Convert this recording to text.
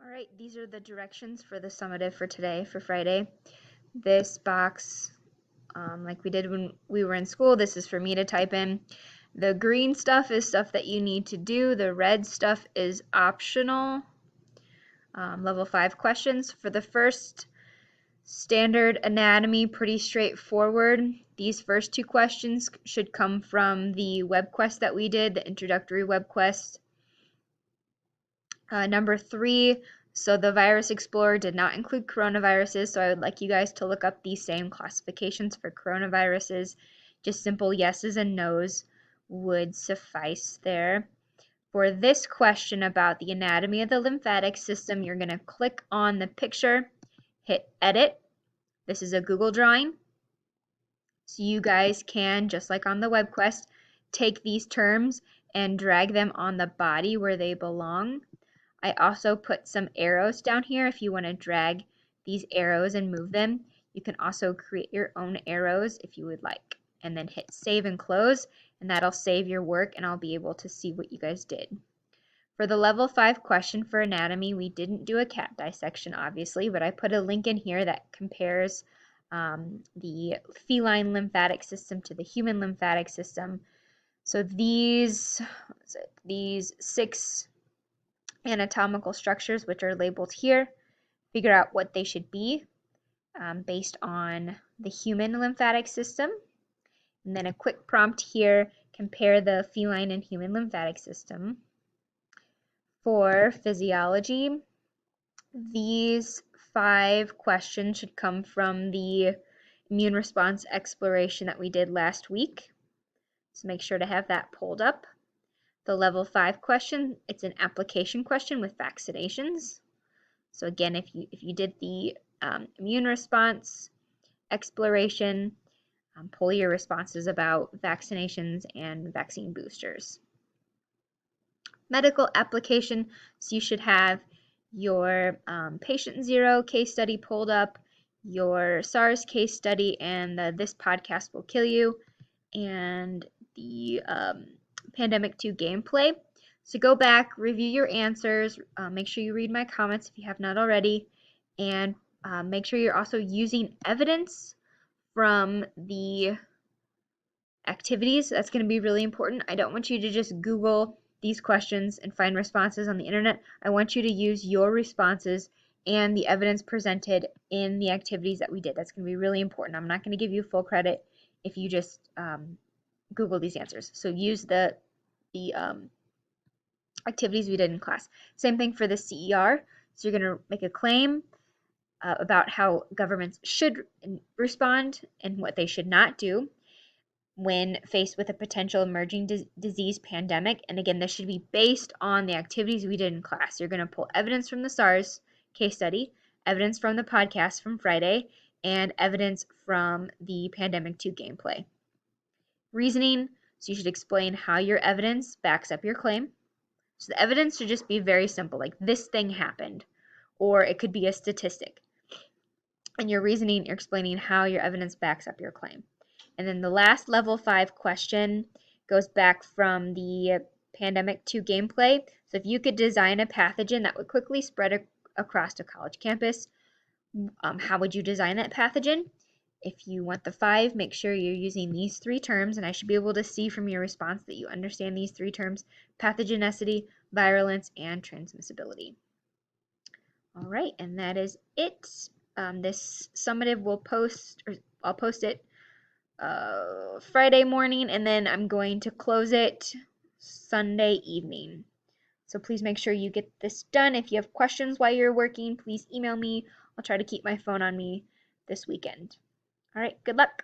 All right, these are the directions for the summative for today, for Friday. This box, like we did when we were in school, this is for me to type in. The green stuff is stuff that you need to do. The red stuff is optional. Level 5 questions. For the first standard anatomy, pretty straightforward. These first two questions should come from the web quest that we did, the introductory web quest. Number 3, so the Virus Explorer did not include coronaviruses, so I would like you guys to look up these same classifications for coronaviruses. Just simple yeses and nos would suffice there. For this question about the anatomy of the lymphatic system, you're going to click on the picture, hit edit. This is a Google drawing. So you guys can, just like on the web quest, take these terms and drag them on the body where they belong. I also put some arrows down here if you want to drag these arrows and move them. You can also create your own arrows if you would like, and then hit save and close, and that'll save your work and I'll be able to see what you guys did. For the level 5 question for anatomy, we didn't do a cat dissection obviously, but I put a link in here that compares the feline lymphatic system to the human lymphatic system. So these 6 anatomical structures, which are labeled here, figure out what they should be based on the human lymphatic system. And then a quick prompt here, compare the feline and human lymphatic system. For physiology, these 5 questions should come from the immune response exploration that we did last week. So make sure to have that pulled up. The level 5 question, it's an application question with vaccinations. So again, if you did the immune response exploration, pull your responses about vaccinations and vaccine boosters. Medical application, so you should have your patient 0 case study pulled up, your SARS case study, and This Podcast Will Kill You, and the Pandemic 2 gameplay. So go back, review your answers, make sure you read my comments if you have not already, and make sure you're also using evidence from the activities. That's going to be really important. I don't want you to just Google these questions and find responses on the internet. I want you to use your responses and the evidence presented in the activities that we did. That's going to be really important. I'm not going to give you full credit if you just Google these answers. So use the activities we did in class. Same thing for the CER. So you're going to make a claim about how governments should respond and what they should not do when faced with a potential emerging disease pandemic. And again, this should be based on the activities we did in class. You're going to pull evidence from the SARS case study, evidence from the podcast from Friday, and evidence from the Pandemic 2 gameplay. Reasoning, so you should explain how your evidence backs up your claim. So the evidence should just be very simple, like this thing happened, or it could be a statistic. And your reasoning, you're explaining how your evidence backs up your claim. And then the last level 5 question goes back from the Pandemic 2 gameplay. So if you could design a pathogen that would quickly spread across a college campus, how would you design that pathogen? If you want the 5, make sure you're using these 3 terms, and I should be able to see from your response that you understand these 3 terms: pathogenicity, virulence, and transmissibility. All right, and that is it. This summative I'll post it Friday morning, and then I'm going to close it Sunday evening. So please make sure you get this done. If you have questions while you're working, please email me. I'll try to keep my phone on me this weekend. All right, good luck.